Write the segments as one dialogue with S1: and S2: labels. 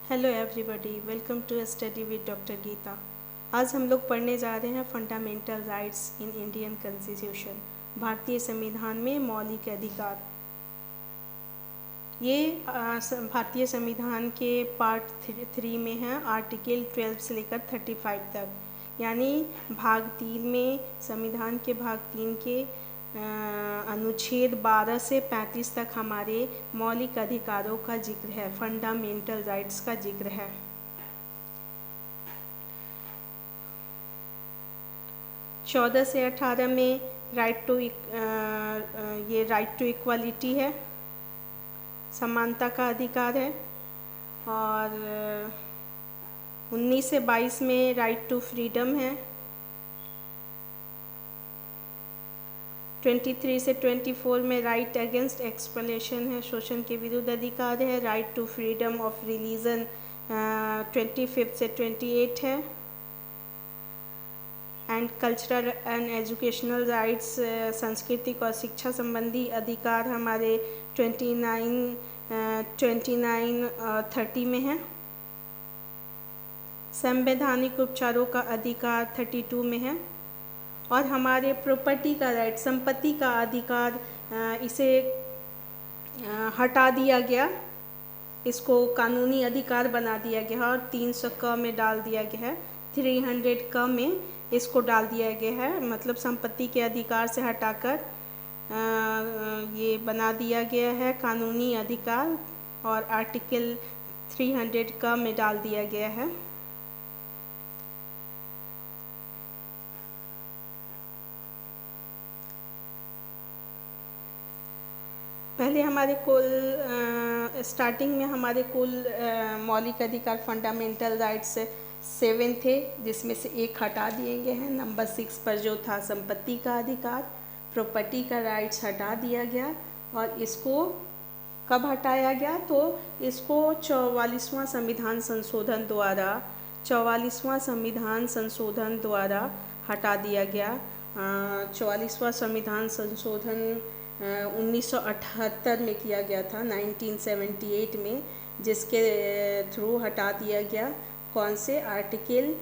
S1: Hello everybody, welcome to study with doctor Geeta. आज हम लोग पढ़ने जा रहे हैं fundamental rights in Indian constitution, भारतीय संविधान में मौलिक अधिकार। ये भारतीय संविधान के पार्ट 3 में है, आर्टिकल 12 से लेकर 35 तक, यानी भाग 3 में संविधान के भाग 3 के अनुच्छेद 12 से 35 तक हमारे मौलिक अधिकारों का जिक्र है, फंडामेंटल राइट्स का जिक्र है। चौदह से 18 में राइट टू इक्वालिटी है, समानता का अधिकार है। और 19 से 22 में राइट टू फ्रीडम है। 23 से 24 में राइट अगेंस्ट एक्सप्लॉयटेशन है, शोषण के विरुद्ध अधिकार है। Right to freedom of religion 25 से 28 है। And cultural and educational rights, सांस्कृतिक और शिक्षा संबंधी अधिकार हमारे 29, 30 में है। संवैधानिक उपचारों का अधिकार 32 में है। और हमारे प्रॉपर्टी का राइट, संपत्ति का अधिकार, इसे हटा दिया गया, इसको कानूनी अधिकार बना दिया गया और 300 क में डाल दिया गया है, 300 क में इसको डाल दिया गया है। मतलब संपत्ति के अधिकार से हटाकर ये बना दिया गया है कानूनी अधिकार, और आर्टिकल 300 क में डाल दिया गया है। पहले हमारे कुल स्टार्टिंग में हमारे कुल मौलिक अधिकार फंडामेंटल राइट्स 7 थे, जिसमें से एक हटा दिए गए हैं। नंबर 6 पर जो था संपत्ति का अधिकार, प्रॉपर्टी का राइट्स हटा दिया गया। और इसको कब हटाया गया? तो इसको 44वां संविधान संशोधन द्वारा हटा दिया गया। 44वां संविधान संशोधन 1978 में किया गया था, 1978 में, जिसके थ्रू हटा दिया गया। कौन से? आर्टिकल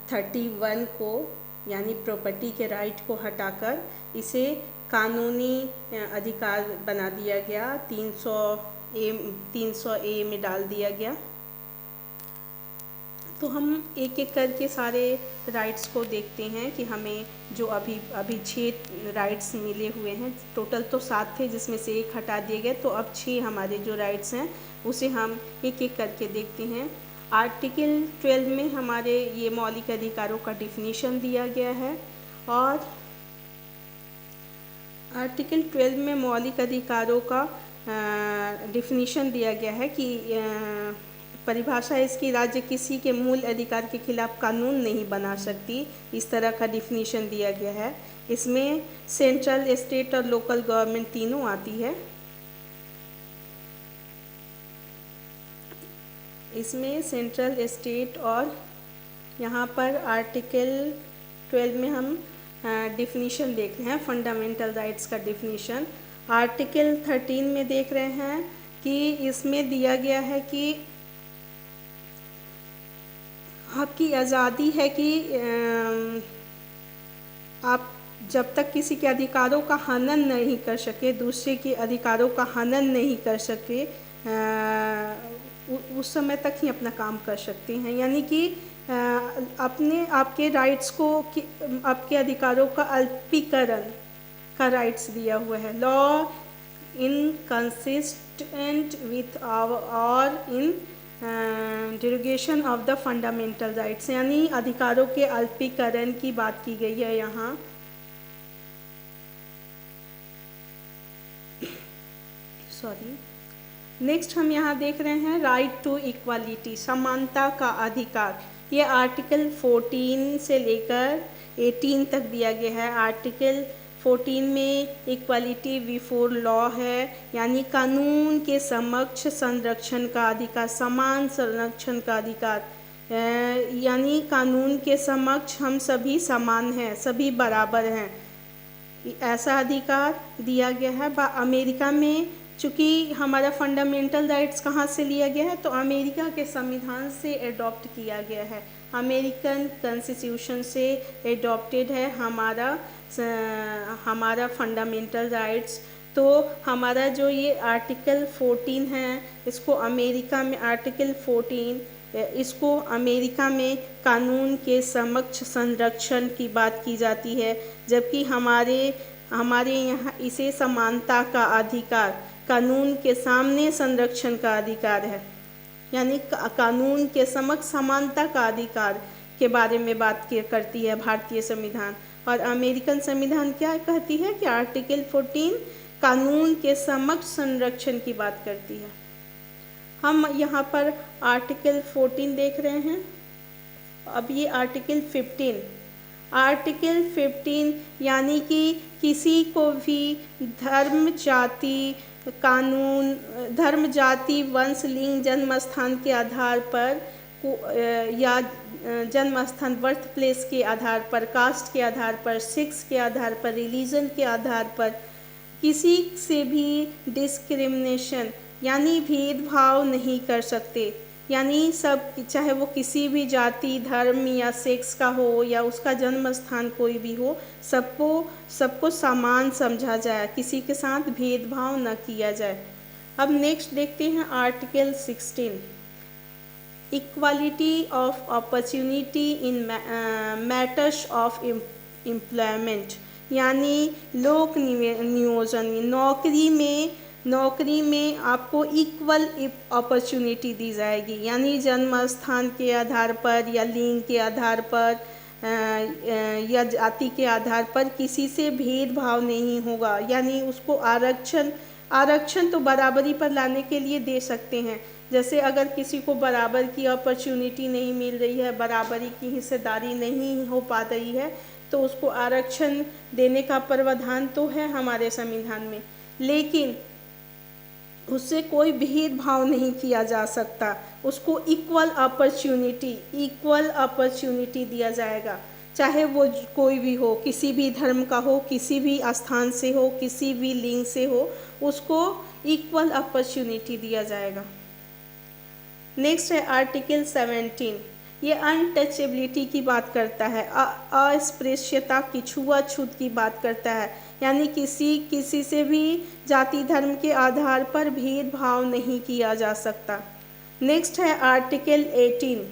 S1: 31 को, यानी प्रॉपर्टी के राइट को हटाकर इसे कानूनी अधिकार बना दिया गया, 300A में डाल दिया गया। तो हम एक एक करके सारे राइट्स को देखते हैं कि हमें जो अभी 6 राइट्स मिले हुए हैं। टोटल तो 7 थे, जिसमें से एक हटा दिए गए, तो अब 6 हमारे जो राइट्स हैं उसे हम एक एक करके देखते हैं। आर्टिकल 12 में हमारे ये मौलिक अधिकारों का डिफिनीशन दिया गया है। और आर्टिकल 12 में मौलिक अधिकारों का डिफिनीशन दिया गया है कि परिभाषा इसकी, राज्य किसी के मूल अधिकार के खिलाफ कानून नहीं बना सकती, इस तरह का डिफिनीशन दिया गया है। इसमें सेंट्रल, स्टेट और लोकल गवर्नमेंट तीनों आती है। इसमें सेंट्रल, स्टेट और यहाँ पर आर्टिकल 12 में हम डिफिनीशन देख रहे हैं, फंडामेंटल राइट्स का डिफिनीशन। आर्टिकल 13 में देख रहे हैं कि इसमें दिया गया है कि आपकी आज़ादी है कि आप जब तक किसी के अधिकारों का हनन नहीं कर सके, दूसरे के अधिकारों का हनन नहीं कर सके, उस समय तक ही अपना काम कर सकते हैं। यानी कि आपके राइट्स को, आपके अधिकारों का अल्पीकरण का राइट्स दिया हुआ है। लॉ इनकंसिस्टेंट विथ और इन डिरोगेशन ऑफ द फंडामेंटल राइट्स, यानी अधिकारों के अल्पीकरण की बात की गई है यहाँ। नेक्स्ट हम यहाँ देख रहे हैं राइट टू इक्वालिटी, समानता का अधिकार। ये आर्टिकल 14 से लेकर 18 तक दिया गया है। आर्टिकल 14 में इक्वालिटी बिफोर लॉ है, यानी कानून के समक्ष संरक्षण का अधिकार, समान संरक्षण का अधिकार, यानी कानून के समक्ष हम सभी समान हैं, सभी बराबर हैं, ऐसा अधिकार दिया गया है। अमेरिका में चूँकि हमारा फंडामेंटल राइट्स कहाँ से लिया गया है, तो अमेरिका के संविधान से एडॉप्ट किया गया है, अमेरिकन कॉन्स्टिट्यूशन से एडॉप्टेड है हमारा फंडामेंटल राइट्स। तो हमारा जो ये आर्टिकल 14 है, इसको अमेरिका में आर्टिकल 14 इसको अमेरिका में कानून के समक्ष संरक्षण की बात की जाती है, जबकि हमारे यहाँ इसे समानता का अधिकार, कानून के सामने संरक्षण का अधिकार है, यानी कानून के समक्ष समानता का अधिकार के बारे में बात करती है भारतीय संविधान। और अमेरिकन संविधान क्या कहती है कि आर्टिकल 14 कानून के समक्ष संरक्षण की बात करती है। हम यहाँ पर आर्टिकल 14 देख रहे हैं। अब ये आर्टिकल 15 यानी कि किसी को भी धर्म, जाति, वंश, लिंग, जन्म स्थान के आधार पर या जन्म स्थान बर्थ प्लेस के आधार पर, कास्ट के आधार पर, सेक्स के आधार पर, रिलीजन के आधार पर किसी से भी डिस्क्रिमिनेशन यानी भेदभाव नहीं कर सकते। यानी सब, चाहे वो किसी भी जाति, धर्म या सेक्स का हो या उसका जन्म स्थान कोई भी हो, सबको समान समझा जाए, किसी के साथ भेदभाव न किया जाए। अब नेक्स्ट देखते हैं article 16, equality of opportunity in matters of employment, यानी लोक नियोजन, नौकरी में आपको इक्वल अपॉर्चुनिटी दी जाएगी, यानी जन्म स्थान के आधार पर या लिंग के आधार पर या जाति के आधार पर किसी से भेदभाव नहीं होगा। यानी उसको आरक्षण तो बराबरी पर लाने के लिए दे सकते हैं। जैसे अगर किसी को बराबर की अपॉर्चुनिटी नहीं मिल रही है, बराबरी की हिस्सेदारी नहीं हो पा रही है, तो उसको आरक्षण देने का प्रावधान तो है हमारे संविधान में, लेकिन उससे कोई भेदभाव नहीं किया जा सकता। उसको इक्वल अपॉर्चुनिटी दिया जाएगा, चाहे वो कोई भी हो, किसी भी धर्म का हो, किसी भी स्थान से हो, किसी भी लिंग से हो, उसको इक्वल अपॉर्चुनिटी दिया जाएगा। नेक्स्ट है आर्टिकल 17, ये अनटचेबिलिटी की बात करता है, अस्पृश्यता की, छुआछूत की बात करता है, यानी किसी से भी जाति धर्म के आधार पर भेदभाव नहीं किया जा सकता। नेक्स्ट है आर्टिकल 18,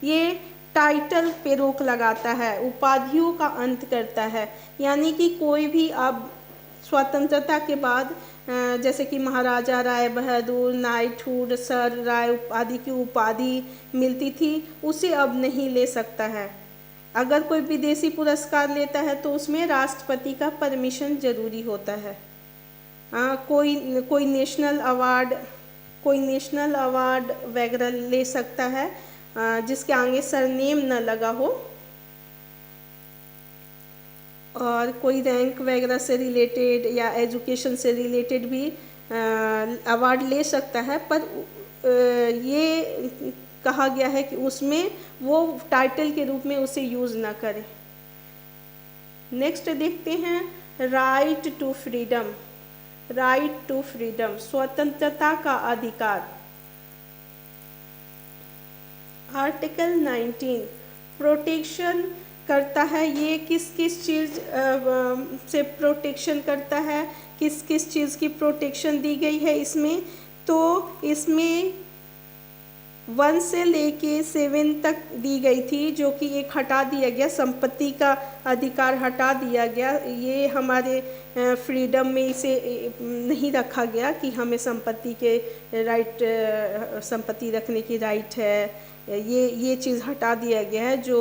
S1: ये टाइटल पे रोक लगाता है, उपाधियों का अंत करता है, यानी कि कोई भी अब स्वतंत्रता के बाद जैसे कि महाराजा राय बहादुर, नाइटहुड, सर राय आदि की उपाधि मिलती थी, उसे अब नहीं ले सकता है। अगर कोई विदेशी पुरस्कार लेता है तो उसमें राष्ट्रपति का परमिशन जरूरी होता है। कोई नेशनल अवार्ड वगैरह ले सकता है जिसके आगे सरनेम न लगा हो, और कोई रैंक वगैरह से रिलेटेड या एजुकेशन से रिलेटेड भी अवार्ड ले सकता है, पर ये कहा गया है कि उसमें वो टाइटल के रूप में उसे यूज़ ना करे। नेक्स्ट देखते हैं राइट टू फ्रीडम, स्वतंत्रता का अधिकार। आर्टिकल 19 प्रोटेक्शन करता है, ये किस चीज़ से प्रोटेक्शन करता है, किस चीज़ की प्रोटेक्शन दी गई है इसमें, तो इसमें 1 से लेके 7 तक दी गई थी, जो कि एक हटा दिया गया, संपत्ति का अधिकार हटा दिया गया। ये हमारे फ्रीडम में इसे नहीं रखा गया कि हमें संपत्ति रखने की राइट है, ये चीज़ हटा दिया गया है। जो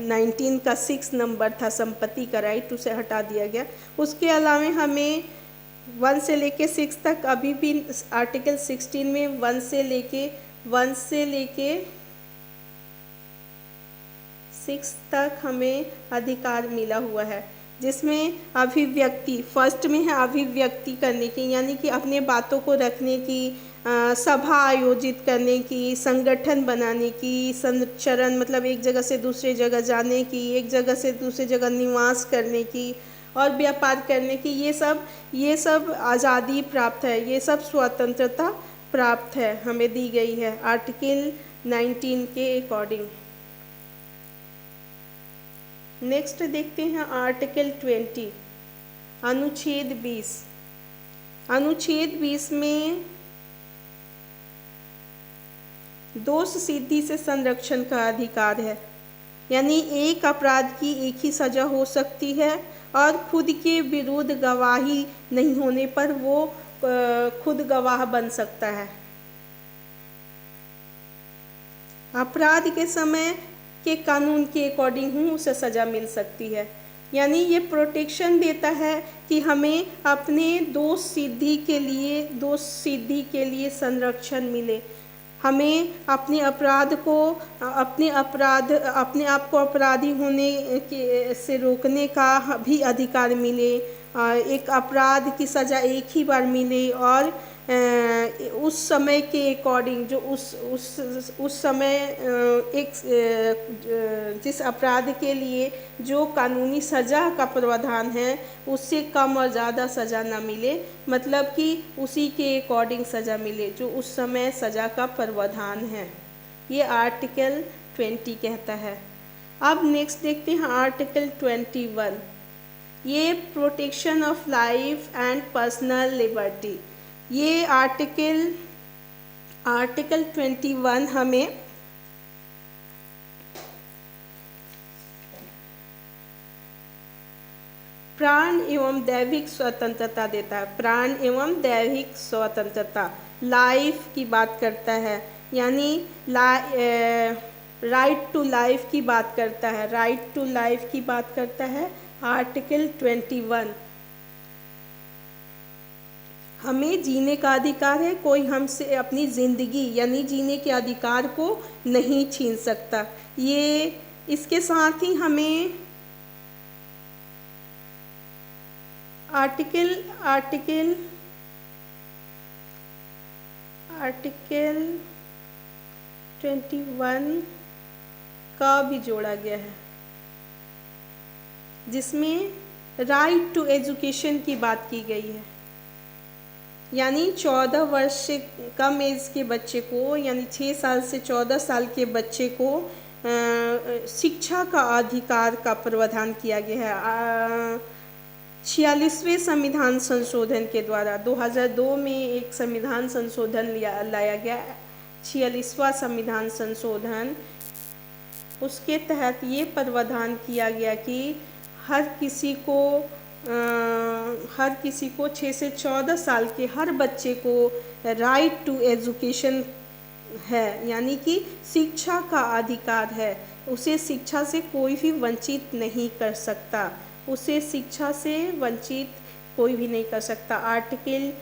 S1: 19 का 6 नंबर था संपत्ति का राइट, उसे हटा दिया गया। उसके अलावा हमें 1 से लेके 6 तक अभी भी आर्टिकल 16 में 1 से लेके 6 तक हमें अधिकार मिला हुआ है, जिसमें अभिव्यक्ति फर्स्ट में है, अभिव्यक्ति करने की, यानी कि अपने बातों को रखने की, सभा आयोजित करने की, संगठन बनाने की, संचरण मतलब एक जगह से दूसरे जगह जाने की, एक जगह से दूसरी जगह निवास करने की, और व्यापार करने की, ये सब आज़ादी प्राप्त है, ये सब स्वतंत्रता प्राप्त है, हमें दी गई है आर्टिकल 19 के अकॉर्डिंग। नेक्स्ट देखते हैं आर्टिकल 20, अनुच्छेद 20। अनुच्छेद 20 में दोष सिद्धि से संरक्षण का अधिकार है, यानी एक अपराध की एक ही सजा हो सकती है और खुद के विरुद्ध गवाही नहीं होने पर वो खुद गवाह बन सकता है। अपराध के समय के कानून के अकॉर्डिंग ही उसे सज़ा मिल सकती है, यानी ये प्रोटेक्शन देता है कि हमें अपने दोष सिद्धि के लिए संरक्षण मिले, हमें अपने आप को अपराधी होने से रोकने का भी अधिकार मिले, एक अपराध की सज़ा एक ही बार मिले और उस समय के अकॉर्डिंग जो उस समय जिस अपराध के लिए जो कानूनी सज़ा का प्रावधान है उससे कम और ज़्यादा सज़ा ना मिले, मतलब कि उसी के अकॉर्डिंग सज़ा मिले जो उस समय सज़ा का प्रावधान है, ये आर्टिकल 20 कहता है। अब नेक्स्ट देखते हैं आर्टिकल 21, ये protection of life and personal liberty. ये आर्टिकल 21 हमें प्राण एवं दैविक स्वतंत्रता देता है, प्राण एवं दैविक स्वतंत्रता, लाइफ की बात करता है, यानी राइट टू लाइफ की बात करता है, राइट टू लाइफ की बात करता है आर्टिकल 21। हमें जीने का अधिकार है, कोई हमसे अपनी ज़िंदगी यानी जीने के अधिकार को नहीं छीन सकता। ये इसके साथ ही हमें आर्टिकल 21 का भी जोड़ा गया है, जिसमें राइट टू एजुकेशन की बात की गई है, यानी 14 वर्ष से कम एज के बच्चे को, यानी 6 साल से 14 साल के बच्चे को शिक्षा का अधिकार का प्रावधान किया गया है 46वें संविधान संशोधन के द्वारा। 2002 में एक संविधान संशोधन लाया गया, 46वां संविधान संशोधन, उसके तहत ये प्रावधान किया गया कि हर किसी को 6 से 14 साल के हर बच्चे को राइट टू एजुकेशन है, यानी कि शिक्षा का अधिकार है, उसे शिक्षा से कोई भी वंचित नहीं कर सकता, उसे शिक्षा से वंचित कोई भी नहीं कर सकता। आर्टिकल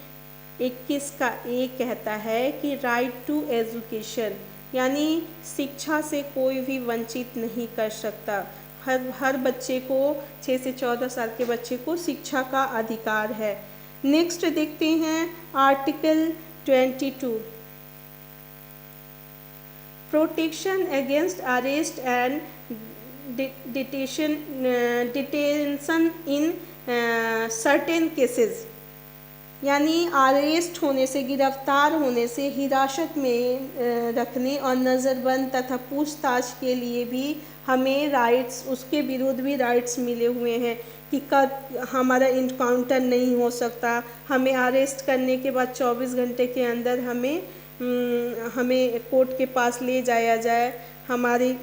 S1: 21 का ए कहता है कि राइट टू एजुकेशन, यानी शिक्षा से कोई भी वंचित नहीं कर सकता, हर बच्चे को 6 से 14 साल के बच्चे को शिक्षा का अधिकार है। नेक्स्ट देखते हैं article 22, protection against arrest and detention in certain cases, यानी अरेस्ट होने से, गिरफ्तार होने से, हिरासत में रखने और नज़रबंद तथा पूछताछ के लिए भी हमें राइट्स, उसके विरुद्ध भी राइट्स मिले हुए हैं कि कब हमारा इनकाउंटर नहीं हो सकता, हमें अरेस्ट करने के बाद 24 घंटे के अंदर हमें कोर्ट के पास ले जाया जाए, हमारी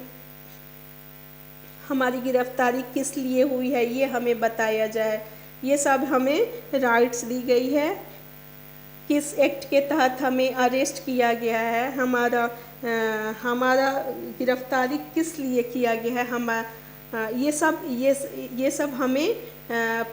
S1: गिरफ्तारी किस लिए हुई है ये हमें बताया जाए, ये सब हमें राइट्स दी गई है। किस एक्ट के तहत हमें अरेस्ट किया गया है, हमारा गिरफ्तारी किस लिए किया गया है, ये सब हमें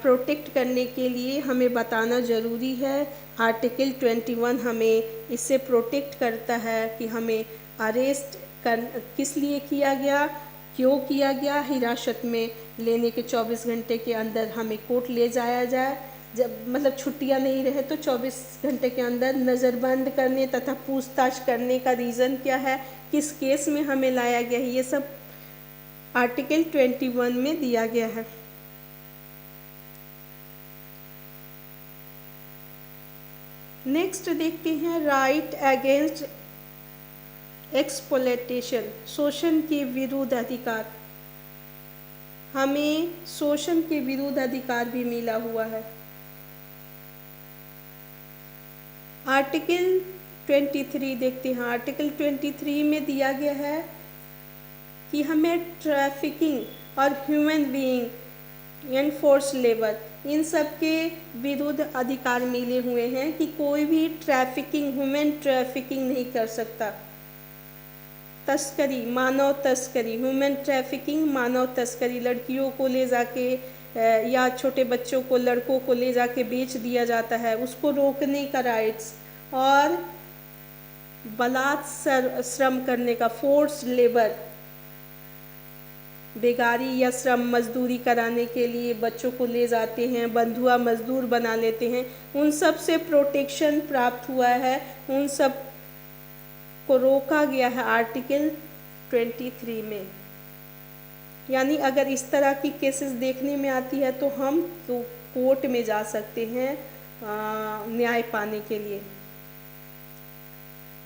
S1: प्रोटेक्ट करने के लिए हमें बताना ज़रूरी है। आर्टिकल 21 हमें इससे प्रोटेक्ट करता है कि हमें अरेस्ट किस लिए किया गया, क्यों किया गया, हिरासत में लेने के 24 घंटे के अंदर हमें कोर्ट ले जाया जाए, जब मतलब छुट्टियां नहीं रहे तो 24 घंटे के अंदर नज़रबंद करने तथा पूछताछ करने का रीज़न क्या है, किस केस में हमें लाया गया है, ये सब आर्टिकल 21 में दिया गया है। नेक्स्ट देखते हैं राइट अगेंस्ट एक्सप्लॉयटेशन, शोषण के विरुद्ध अधिकार। हमें शोषण के विरुद्ध अधिकार भी मिला हुआ है। आर्टिकल 23 देखते हैं। आर्टिकल 23 में दिया गया है कि हमें ट्रैफिकिंग और human being and force labour, इन सब के विरुद्ध अधिकार मिले हुए हैं कि कोई भी ट्रैफिकिंग, ह्यूमन ट्रैफिकिंग नहीं कर सकता। तस्करी, मानव तस्करी, ह्यूमन ट्रैफिकिंग, मानव तस्करी, लड़कियों को ले जाके या छोटे बच्चों को, लड़कों को ले जाके बेच दिया जाता है, उसको रोकने का राइट्स। और बलात्कार श्रम करने का, फोर्स लेबर, बेगारी या श्रम मजदूरी कराने के लिए बच्चों को ले जाते हैं, बंधुआ मजदूर बना लेते हैं, उन सब से प्रोटेक्शन प्राप्त हुआ है, उन सब को रोका गया है आर्टिकल 23 में। यानी अगर इस तरह की केसेस देखने में आती है तो हम कोर्ट में जा सकते हैं न्याय पाने के लिए।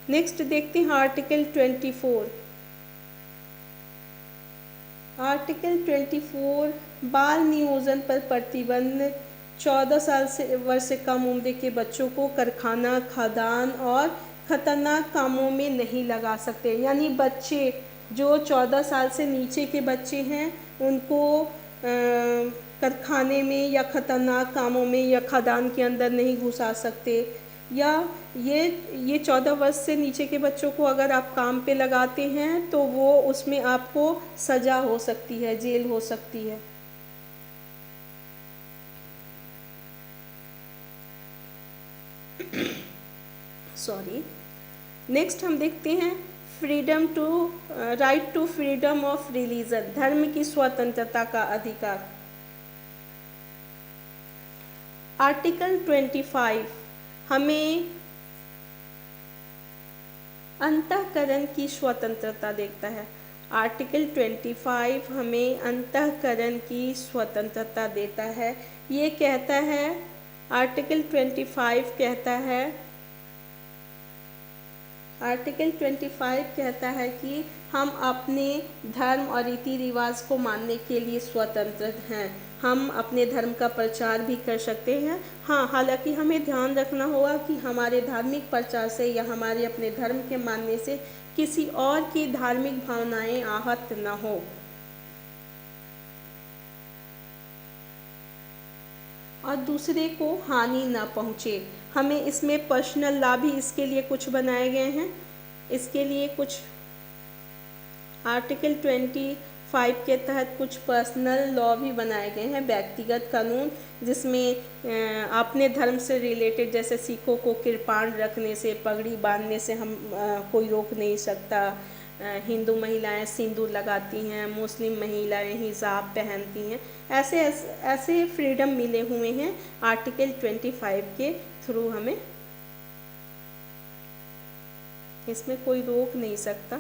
S1: नेक्स्ट देखते हैं आर्टिकल 24। आर्टिकल 24 बाल नियोजन पर प्रतिबंध। 14 साल से वर्ष से कम उम्र के बच्चों को कारखाना, खदान और खतरनाक कामों में नहीं लगा सकते। यानी बच्चे जो 14 साल से नीचे के बच्चे हैं उनको कारखाने में या खतरनाक कामों में या खदान के अंदर नहीं घुसा सकते। या ये 14 वर्ष से नीचे के बच्चों को अगर आप काम पे लगाते हैं तो वो उसमें आपको सज़ा हो सकती है, जेल हो सकती है। सॉरी। नेक्स्ट हम देखते हैं right to freedom of religion, धर्म की स्वतंत्रता का अधिकार। आर्टिकल 25 हमें अंतःकरण की स्वतंत्रता देता है। आर्टिकल 25 हमें अंतःकरण की स्वतंत्रता देता है। ये कहता है, आर्टिकल 25 कहता है, आर्टिकल 25 कहता है कि हम अपने धर्म और रीति रिवाज को मानने के लिए स्वतंत्र हैं। हम अपने धर्म का प्रचार भी कर सकते हैं। हाँ, हालांकि हमें ध्यान रखना होगा कि हमारे धार्मिक प्रचार से या हमारे अपने धर्म के मानने से किसी और की धार्मिक भावनाएं आहत न हो। और दूसरे को हानि ना पहुँचे। हमें इसमें पर्सनल लॉ भी इसके लिए कुछ बनाए गए हैं। इसके लिए कुछ आर्टिकल 25 के तहत कुछ पर्सनल लॉ भी बनाए गए हैं, व्यक्तिगत कानून, जिसमें अपने धर्म से रिलेटेड, जैसे सिखों को कृपाण रखने से, पगड़ी बांधने से हम कोई रोक नहीं सकता। हिंदू महिलाएं सिंदूर लगाती हैं, मुस्लिम महिलाएं हिजाब पहनती हैं। ऐसे फ्रीडम मिले हुए हैं आर्टिकल 25 के थ्रू। हमें इसमें कोई रोक नहीं सकता।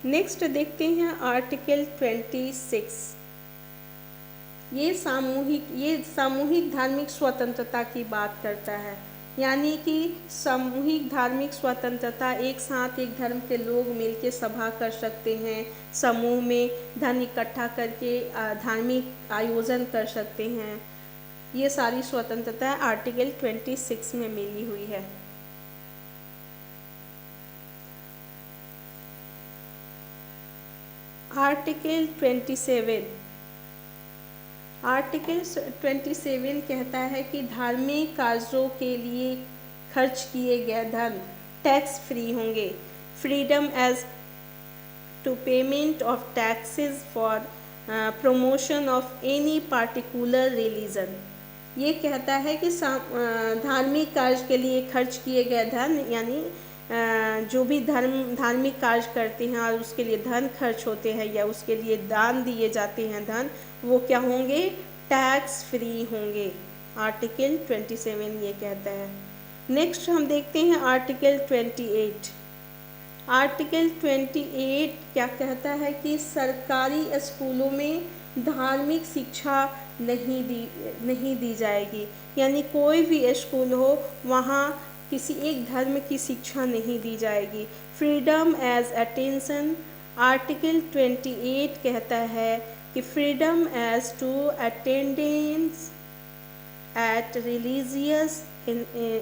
S1: नेक्स्ट देखते हैं आर्टिकल 26। ये सामूहिक धार्मिक स्वतंत्रता की बात करता है। यानी कि सामूहिक धार्मिक स्वतंत्रता, एक साथ एक धर्म के लोग मिलकर सभा कर सकते हैं, समूह में धन इकट्ठा करके धार्मिक आयोजन कर सकते हैं। ये सारी स्वतंत्रता आर्टिकल 26 में मिली हुई है। आर्टिकल 27। आर्टिकल 27 कहता है कि धार्मिक कार्यों के लिए खर्च किए गए धन टैक्स फ्री होंगे। Freedom as to payment of taxes for promotion of any particular religion. ये कहता है कि धार्मिक कार्य के लिए खर्च किए गए धन, यानी जो भी धार्मिक कार्य करते हैं और उसके लिए धन खर्च होते हैं या उसके लिए दान दिए जाते हैं धन, वो क्या होंगे? टैक्स फ्री होंगे। आर्टिकल 27 ये कहता है। नेक्स्ट हम देखते हैं आर्टिकल 28। आर्टिकल 28 क्या कहता है कि सरकारी स्कूलों में धार्मिक शिक्षा नहीं दी जाएगी। यानी कोई भी स्कूल हो वहाँ किसी एक धर्म की शिक्षा नहीं दी जाएगी। फ्रीडम एज अटेंशन, आर्टिकल 28 कहता है कि freedom as to attendance at religious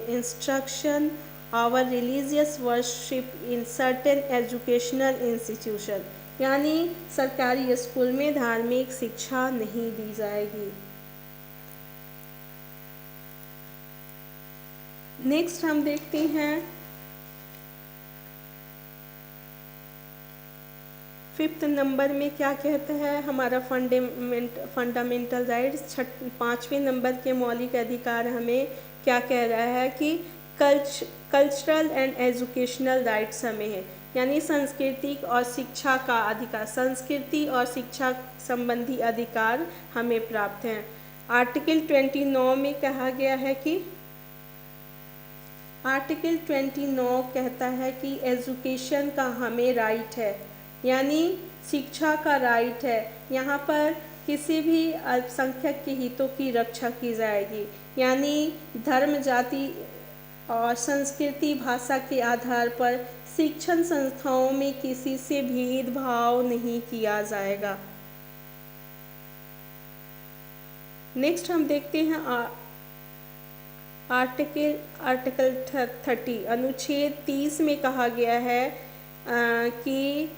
S1: instruction our religious worship in certain educational institution, यानी सरकारी स्कूल में धार्मिक शिक्षा नहीं दी जाएगी। नेक्स्ट हम देखते हैं 5th नंबर में क्या कहता है हमारा फंडामेंटल राइट्स। 5वें नंबर के मौलिक अधिकार हमें क्या कह रहा है कि कल्चरल एंड एजुकेशनल राइट्स हमें है, यानी सांस्कृतिक और शिक्षा का अधिकार, संस्कृति और शिक्षा संबंधी अधिकार हमें प्राप्त हैं। आर्टिकल 29 में कहा गया है कि आर्टिकल 29 कहता है कि एजुकेशन का हमें राइट है, यानी शिक्षा का राइट है। यहाँ पर किसी भी अल्पसंख्यक के हितों की रक्षा की जाएगी, यानी धर्म, जाति और संस्कृति, भाषा के आधार पर शिक्षण संस्थाओं में किसी से भेदभाव नहीं किया जाएगा। नेक्स्ट हम देखते हैं आर्टिकल 30 अनुच्छेद 30 में कहा गया है कि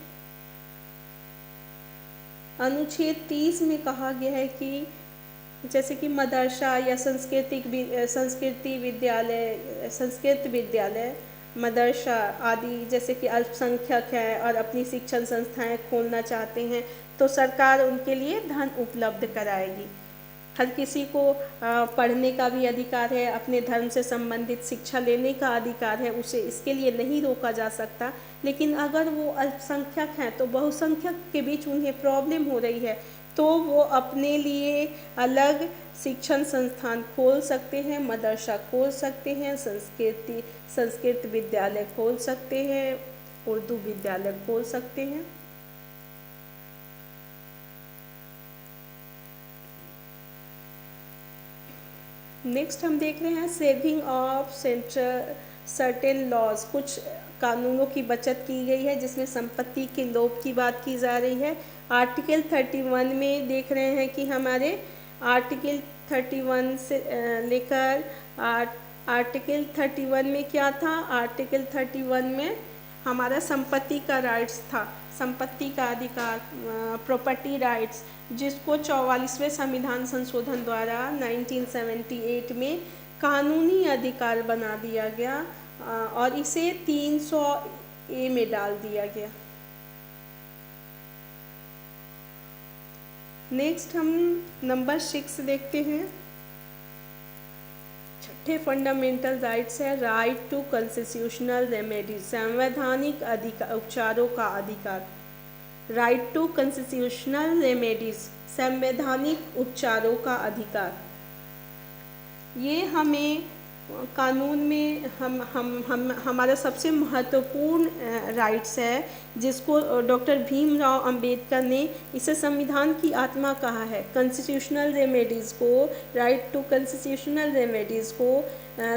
S1: अनुच्छेद 30 में कहा गया है कि जैसे कि मदरसा या संस्कृत विद्यालय मदरसा आदि जैसे कि अल्पसंख्यक हैं और अपनी शिक्षण संस्थाएं खोलना चाहते हैं तो सरकार उनके लिए धन उपलब्ध कराएगी। हर किसी को पढ़ने का भी अधिकार है, अपने धर्म से संबंधित शिक्षा लेने का अधिकार है, उसे इसके लिए नहीं रोका जा सकता। लेकिन अगर वो अल्पसंख्यक हैं तो बहुसंख्यक के बीच उन्हें प्रॉब्लम हो रही है तो वो अपने लिए अलग शिक्षण संस्थान खोल सकते हैं, मदरसा खोल सकते हैं, संस्कृत विद्यालय खोल सकते हैं, उर्दू विद्यालय खोल सकते हैं। नेक्स्ट हम देख रहे हैं सेविंग ऑफ सर्टेन लॉज, कुछ कानूनों की बचत की गई है जिसमें संपत्ति के लोप की बात की जा रही है। आर्टिकल 31 में देख रहे हैं कि हमारे आर्टिकल 31 से लेकर आर्टिकल 31 में क्या था, आर्टिकल 31 में हमारा संपत्ति का राइट्स था, संपत्ति का अधिकार, प्रॉपर्टी राइट्स, जिसको 44वें संविधान संशोधन द्वारा 1978 में कानूनी अधिकार बना दिया गया और इसे 300A में डाल दिया गया। नेक्स्ट हम नंबर 6 देखते हैं। छठे फंडामेंटल राइट्स है राइट टू कॉन्स्टिट्यूशनल रेमेडीज, संवैधानिक उपचारों का अधिकार। राइट टू कॉन्स्टिट्यूशनल रेमेडीज, संवैधानिक उपचारों का अधिकार। ये हमें कानून में हमारा सबसे महत्वपूर्ण राइट्स है, जिसको डॉक्टर भीमराव अंबेडकर ने इसे संविधान की आत्मा कहा है। कॉन्स्टिट्यूशनल रेमेडीज़ को, राइट टू कॉन्स्टिट्यूशनल रेमेडीज़ को,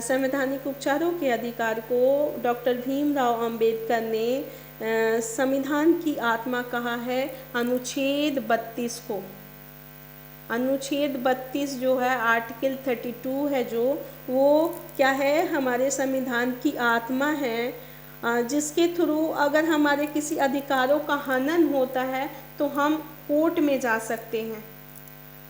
S1: संवैधानिक उपचारों के अधिकार को डॉक्टर भीमराव अंबेडकर ने संविधान की आत्मा कहा है। अनुच्छेद 32 को, अनुच्छेद 32 जो है आर्टिकल 32 है, जो वो क्या है, हमारे संविधान की आत्मा है, जिसके थ्रू अगर हमारे किसी अधिकारों का हनन होता है तो हम कोर्ट में जा सकते हैं।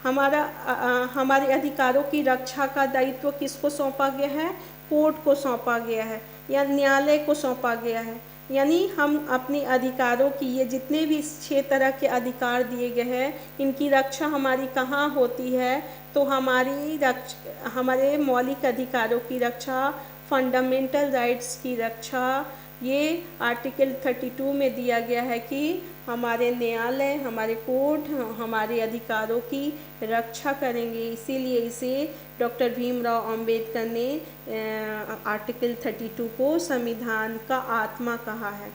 S1: हमारे अधिकारों की रक्षा का दायित्व किसको सौंपा गया है, कोर्ट को सौंपा गया है या न्यायालय को सौंपा गया है। यानी हम अपने अधिकारों की, ये जितने भी 6 तरह के अधिकार दिए गए हैं, इनकी रक्षा हमारी कहाँ होती है, तो हमारे मौलिक अधिकारों की रक्षा, फंडामेंटल राइट्स की रक्षा, ये आर्टिकल 32 में दिया गया है कि हमारे न्यायालय, हमारे कोर्ट हमारे अधिकारों की रक्षा करेंगे। इसीलिए इसे डॉक्टर भीमराव अंबेडकर ने आर्टिकल 32 को संविधान का आत्मा कहा है।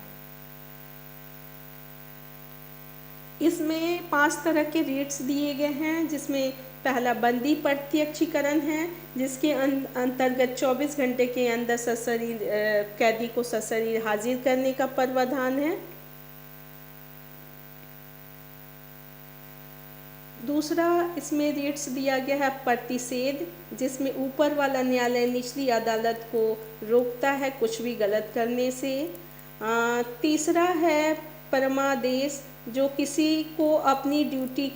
S1: इसमें 5 तरह के रेट्स दिए गए हैं, जिसमें पहला बंदी प्रत्यक्षीकरण है, जिसके अंतर्गत 24 घंटे के अंदर सशरीर कैदी को सशरीर हाजिर करने का प्रावधान है। दूसरा इसमें रेट्स दिया गया है प्रतिषेध, जिसमें ऊपर वाला न्यायालय निचली अदालत को रोकता है कुछ भी गलत करने से। तीसरा है परमादेश, जो किसी को अपनी ड्यूटी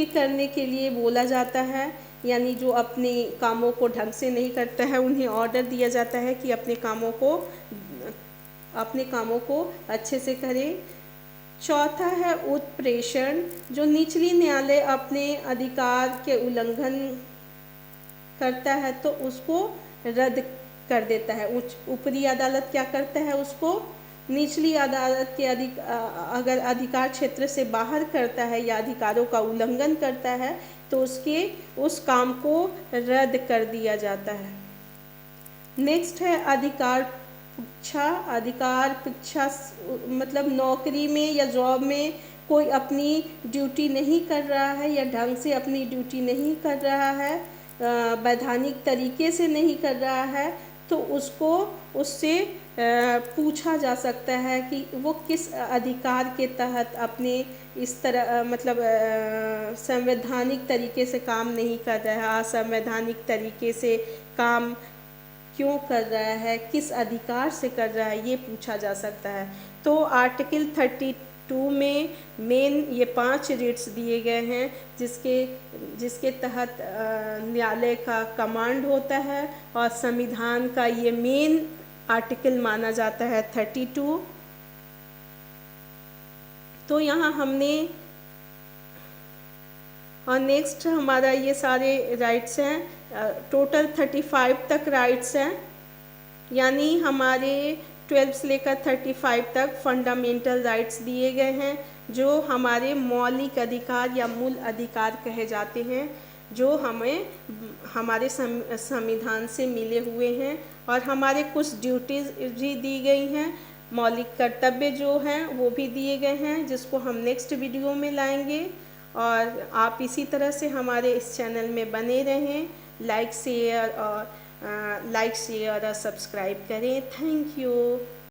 S1: करने के लिए बोला जाता है, यानी जो अपने कामों को ढंग से नहीं करता है उन्हें ऑर्डर दिया जाता है कि अपने कामों को अच्छे से करें। चौथा है उत्प्रेषण, जो निचली न्यायालय अपने अधिकार के उल्लंघन करता है तो उसको रद्द कर देता है। ऊपरी अदालत क्या करता है, उसको निचली अदालत के अगर अधिकार क्षेत्र से बाहर करता है या अधिकारों का उल्लंघन करता है तो उस काम को रद्द कर दिया जाता है। नेक्स्ट है अधिकार परीक्षा मतलब नौकरी में या जॉब में कोई अपनी ड्यूटी नहीं कर रहा है या ढंग से अपनी ड्यूटी नहीं कर रहा है, वैधानिक तरीके से नहीं कर रहा है, तो उससे पूछा जा सकता है कि वो किस अधिकार के तहत अपने इस तरह संवैधानिक तरीके से काम नहीं कर रहा है, असंवैधानिक तरीके से काम क्यों कर रहा है, किस अधिकार से कर रहा है, ये पूछा जा सकता है। तो आर्टिकल 32 में मेन ये 5 रेट्स दिए गए हैं, जिसके तहत न्यायालय का कमांड होता है और संविधान का ये मेन आर्टिकल माना जाता है 32। तो यहाँ हमने और नेक्स्ट हमारा ये सारे राइट्स हैं, टोटल 35 तक राइट्स हैं, यानी हमारे 12 से लेकर 35 तक फंडामेंटल राइट्स दिए गए हैं, जो हमारे मौलिक अधिकार या मूल अधिकार कहे जाते हैं, जो हमें हमारे संविधान से मिले हुए हैं। और हमारे कुछ ड्यूटीज़ भी दी गई हैं, मौलिक कर्तव्य जो हैं वो भी दिए गए हैं, जिसको हम नेक्स्ट वीडियो में लाएंगे। और आप इसी तरह से हमारे इस चैनल में बने रहें, लाइक शेयर और सब्सक्राइब करें। Thank you.